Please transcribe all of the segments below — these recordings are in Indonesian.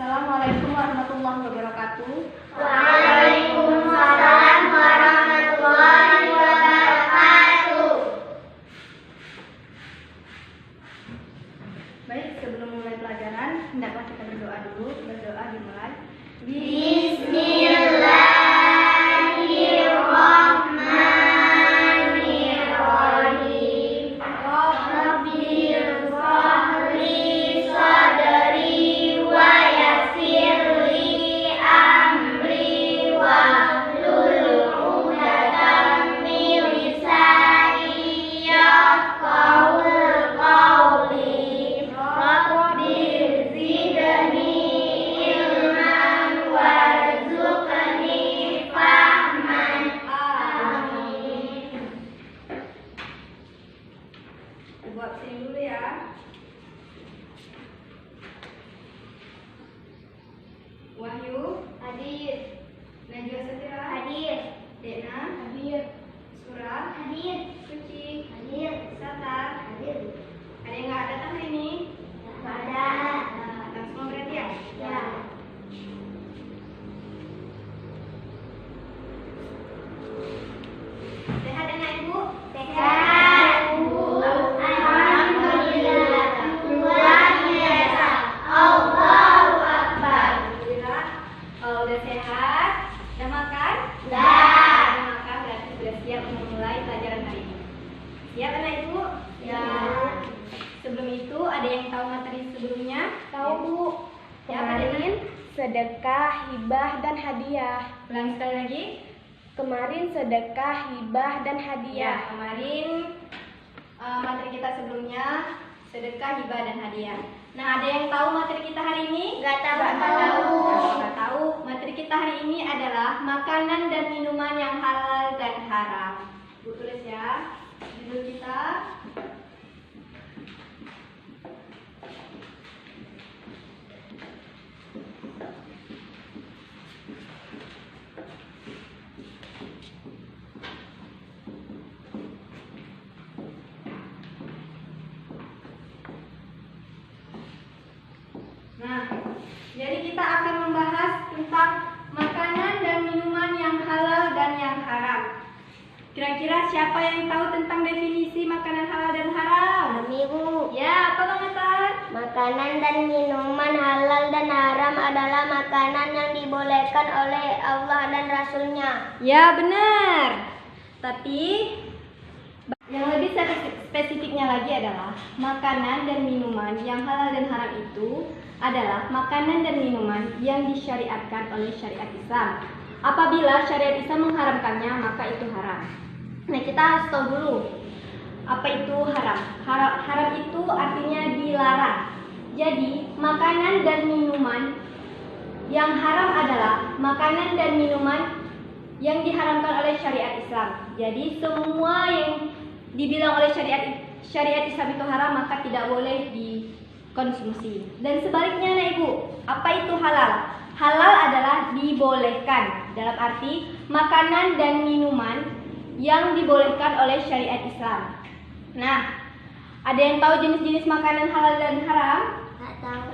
Assalamualaikum warahmatullahi wabarakatuh. Waalaikumsalam warahmatullahi wabarakatuh. Baik, sebelum mulai pelajaran, hendaklah kita berdoa dulu. Berdoa dimulai. Bismillahirrahmanirrahim. Rabbil shrahli sadri wa yassirli amri wahlul 'uqdatam min lisani yafqahul qawli. Rabbil zidni ilman warzuqni fahman. Amin. Ibu absen dulu ya. Wahyu, Hadir. Najwa Satira, Hadir. Dena, Hadir. Surah, Hadir. Suci, Hadir. Satar. Hadir. Ada yang nggak datang hari ini? Ada. Datang semua berarti ya? Ya. Sehat anak ibu? Sehat, Bu. Alhamdulillah. Luar biasa. Allahu Akbar. Alhamdulillah. Kalau udah sehat, udah makan? Udah. Udah makan berarti sudah siap memulai pelajaran hari ini. Siap anak ibu? Ya. Sebelum itu ada yang tahu materi sebelumnya? Tahu, Bu. Ya, Pak Denin? Sedekah, hibah, dan hadiah. Ulangi sekali lagi. Kemarin sedekah, hibah, dan Ya, hadiah. kemarin materi kita sebelumnya sedekah, hibah, dan hadiah. Nah, ada yang tahu materi kita hari ini? Nggak tahu. Nggak tahu. Materi kita hari ini adalah makanan dan minuman yang halal dan haram. Bu tulis ya. Judul kita Nah, jadi kita akan membahas tentang makanan dan minuman yang halal dan yang haram. Kira-kira siapa yang tahu tentang definisi makanan halal dan haram? Kami, Bu. Ya, apa Bang Atar? Makanan dan minuman halal dan haram adalah makanan yang dibolehkan oleh Allah dan Rasul-Nya. Ya, benar. Tapi yang lebih spesifiknya lagi adalah makanan dan minuman yang halal dan haram itu adalah makanan dan minuman yang disyariatkan oleh syariat Islam. Apabila syariat Islam mengharamkannya, maka itu haram. Nah, kita harus tahu dulu apa itu haram. Haram itu artinya dilarang. Jadi, makanan dan minuman yang haram adalah makanan dan minuman yang diharamkan oleh syariat Islam. Jadi, semua yang dibilang oleh syariat Islam itu haram, maka tidak boleh dikonsumsi. Dan sebaliknya, Nak Ibu, apa itu halal? Halal adalah dibolehkan, dalam arti makanan dan minuman yang dibolehkan oleh syariat Islam. Nah, ada yang tahu jenis-jenis makanan halal dan haram? Nggak tahu.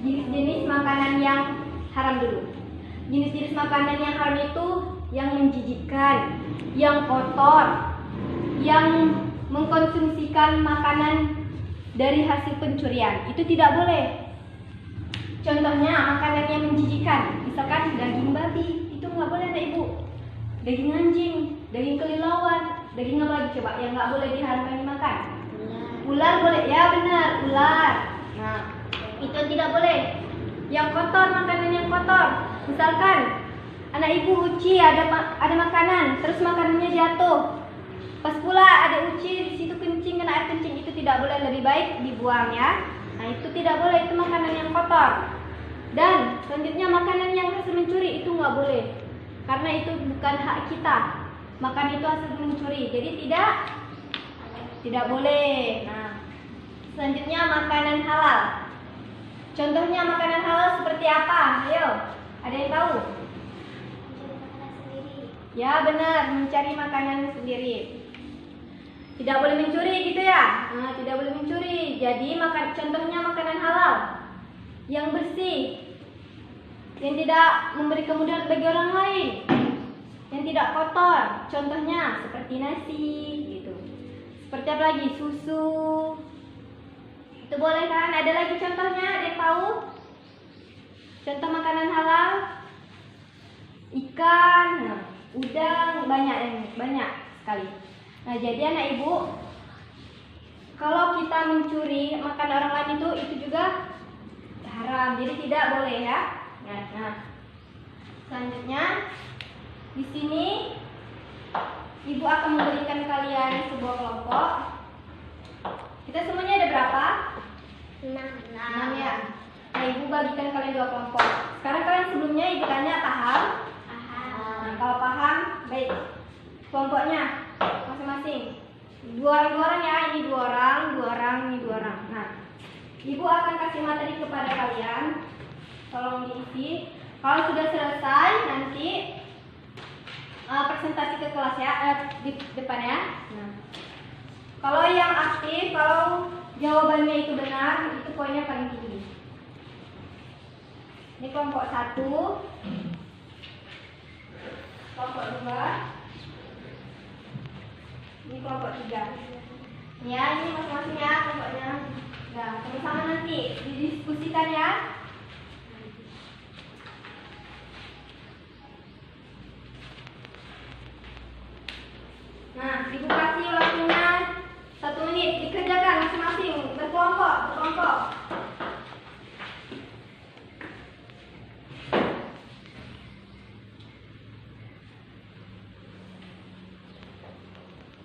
Jenis-jenis makanan yang haram dulu. Jenis-jenis makanan yang haram itu yang menjijikkan, yang kotor, yang mengkonsumsikan makanan dari hasil pencurian. Itu tidak boleh. Contohnya makanan yang menjijikan, misalkan daging babi, itu nggak boleh, Nak Ibu. Daging anjing, daging kelelawar, daging apa lagi coba yang nggak boleh diharamkan dimakan? Ular boleh, ya benar, ular. Nah, itu tidak boleh. Yang kotor, makanan yang kotor, misalkan anak ibu uci ada makanan, terus makanannya jatuh. Pas pula ada uci di situ kencing, kena air kencing, itu tidak boleh, lebih baik dibuang ya. Nah, itu tidak boleh, itu makanan yang kotor. Dan selanjutnya makanan yang hasil mencuri itu nggak boleh, karena itu bukan hak kita. Makan itu hasil mencuri, jadi tidak boleh. Nah, selanjutnya makanan halal. Contohnya makanan halal seperti apa? Ayo, ada yang tahu? Ya benar, mencari makanan sendiri. Tidak boleh mencuri gitu ya? Nah, tidak boleh mencuri. Jadi contohnya makanan halal yang bersih. yang tidak memberi kemudahan bagi orang lain, yang tidak kotor. Contohnya seperti nasi, gitu. Seperti apa lagi? Susu. Itu boleh kan? Ada lagi contohnya, ada yang tahu? Contoh makanan halal? Ikan, udang, banyak sekali. Nah, jadi anak ibu, kalau kita mencuri makan orang lain itu juga haram, jadi tidak boleh ya. Nah, selanjutnya di sini ibu akan memberikan kalian sebuah kelompok. Kita semuanya ada berapa? 6 ya. Nah, ibu bagikan kalian 2 kelompok. Sekarang kalian sebelumnya ibu tanya paham? Nah, kalau paham, baik. Kelompoknya masing-masing 2 orang ya, ini 2 orang, ini 2 orang. Nah, ibu akan kasih materi kepada kalian, tolong diisi. Kalau sudah selesai nanti presentasi ke kelas ya, di depan ya. Nah, kalau yang aktif, kalau jawabannya itu benar, itu poinnya paling tinggi. Ini kelompok 1, kelompok 2, ini kelompok 3. Ya, ini masing-masing ya kelompoknya. Nah, sama-sama nanti didiskusikan ya. Nah, ibu kasih waktunya 1 menit, dikerjakan masing-masing, berkelompok.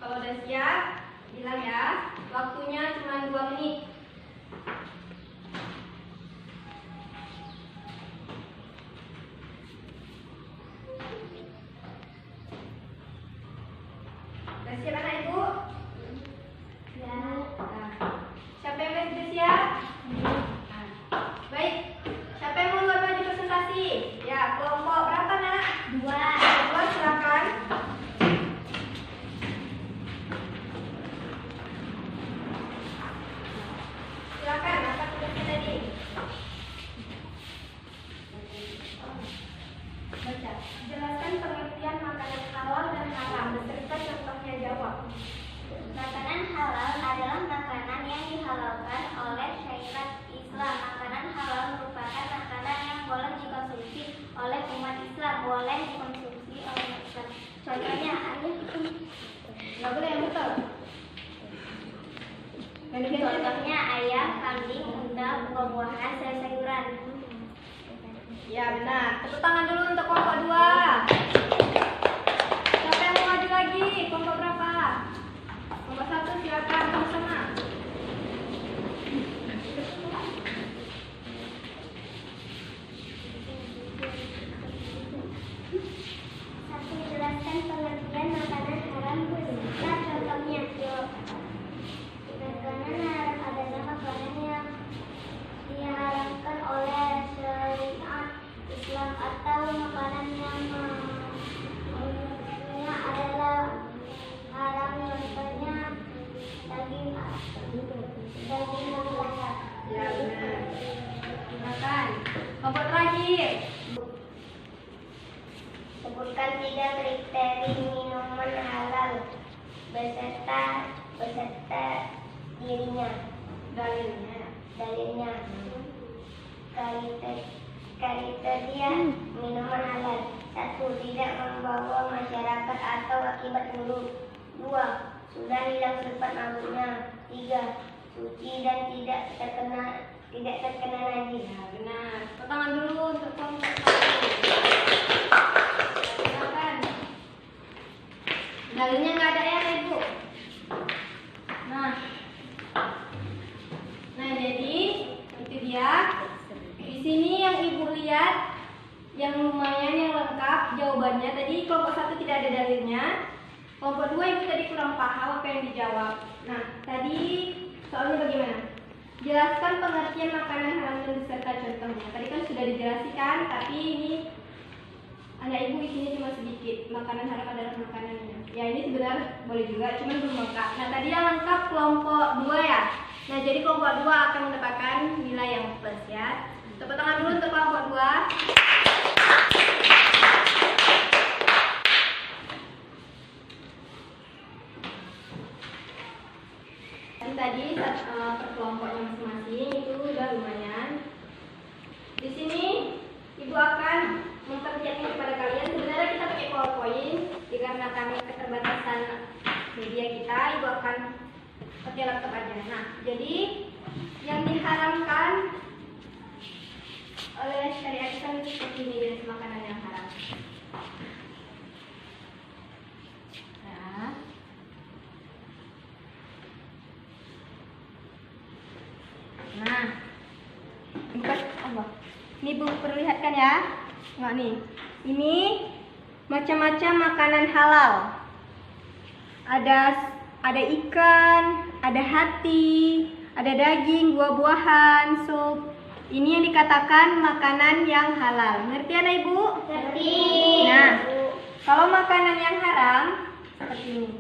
Kalau udah siap, bilang ya, waktunya cuma 2 menit. Udah siap anak ibu? Ya. Nah, siapa yang sudah siap? Nah, baik. Siapa yang mau buat baju presentasi? Ya, kelompok berapa nak? 2 silakan. Silakan, apa tugasnya tadi? Baca. Jelaskan pengertian makanan halal dan haram beserta contohnya, jawab. Makanan halal adalah makanan yang dihalalkan oleh syariat Islam. Makanan halal merupakan makanan yang boleh dikonsumsi oleh umat Islam, boleh dikonsumsi oleh umat Islam. Contohnya ayam. Nggak boleh yang betul. Contohnya ayam, kambing, udang, buah-buahan, sayur-sayuran. Ya benar. Tepuk tangan dulu untuk kelompok 2. Siapa yang mau maju lagi? Kelompok berapa? Kelompok 1 silakan sama-sama. Satu, jelaskan pengertian makanan haram beserta contohnya. Makanan haram adalah makanan yang diharamkan oleh syariat Islam atau makanan yang menurutnya adalah haram, contohnya daging melata. Ya benar. Silakan. Kelompok terakhir. Sebutkan 3 kriteria minuman halal beserta dirinya. Dalilnya. Kriteria minuman halal. 1. Tidak membawa masyarakat atau akibat buruk. 2. Sudah hilang sifat mabuknya. 3. Suci dan tidak terkena najis. Ya benar. Tepuk tangan dulu untuk kelompok 1. Silakan. Dalilnya nggak ada ya ibu. Nah jadi itu dia. Di sini yang ibu lihat yang lumayan, yang lengkap jawabannya. Tadi kelompok 1 tidak ada dalilnya. Kelompok 2 itu tadi kurang paham apa yang dijawab. Nah tadi soalnya bagaimana? Jelaskan pengertian makanan haram dan beserta contohnya. Tadi kan sudah dijelaskan, tapi ini anak ibu di sini cuma sedikit. Makanan haram adalah makanannya. Ya ini sebenarnya boleh juga, cuma belum lengkap. Nah tadi yang lengkap kelompok 2 ya. Nah jadi kelompok 2 akan mendapatkan nilai yang plus ya. Tepuk tangan dulu untuk kelompok 2. ini tadi per kelompoknya masing-masing itu udah lumayan. Di sini Ibu akan memperlihatkan kepada kalian. Sebenarnya kita pakai PowerPoint dikarenakan keterbatasan media kita. Ibu akan pakai laptop aja. Nah, jadi yang diharamkan oleh syariat Islam itu seperti ini, jenis makanan yang haram. Nah, bukan Allah. Ini Bu perlihatkan ya. Nah nih, ini macam-macam makanan halal. Ada ikan, ada hati, ada daging, buah-buahan, sup. Ini yang dikatakan makanan yang halal. Ngerti anak Ibu? Ngerti. Nah, kalau makanan yang haram seperti ini.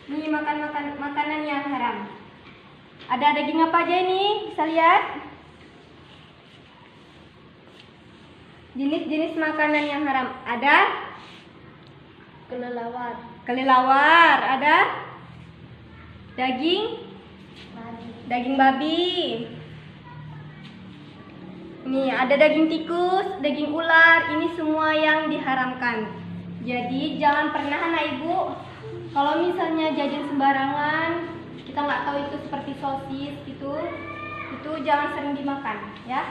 Ini makanan yang haram. Ada daging apa aja ini? Bisa lihat. Jenis-jenis makanan yang haram. Ada kelelawar, ada daging babi. Ini ada daging tikus, daging ular. Ini semua yang diharamkan. Jadi jangan pernah anak Ibu, kalau misalnya jajan sembarangan, kita nggak tahu itu seperti sosis itu jangan sering dimakan, ya.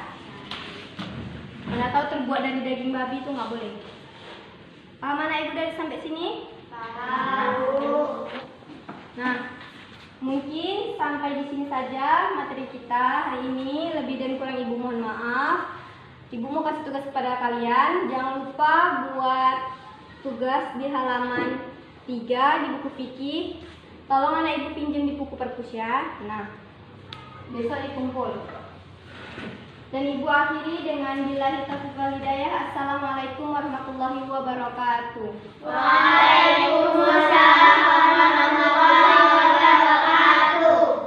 Mana tahu terbuat dari daging babi itu nggak boleh. Paham anak Ibu dari sampai sini? Tahu. Nah, mungkin sampai di sini saja materi kita hari ini. Lebih dan kurang Ibu mohon maaf. Ibu mau kasih tugas kepada kalian. Jangan lupa buat tugas di halaman 3 di buku fikih. Tolong anak Ibu pinjam di buku perpus ya. Nah, besok dikumpul. Dan Ibu akhiri dengan billahi taufiq wal hidayah. Assalamualaikum warahmatullahi wabarakatuh. Waalaikumsalam warahmatullahi wabarakatuh.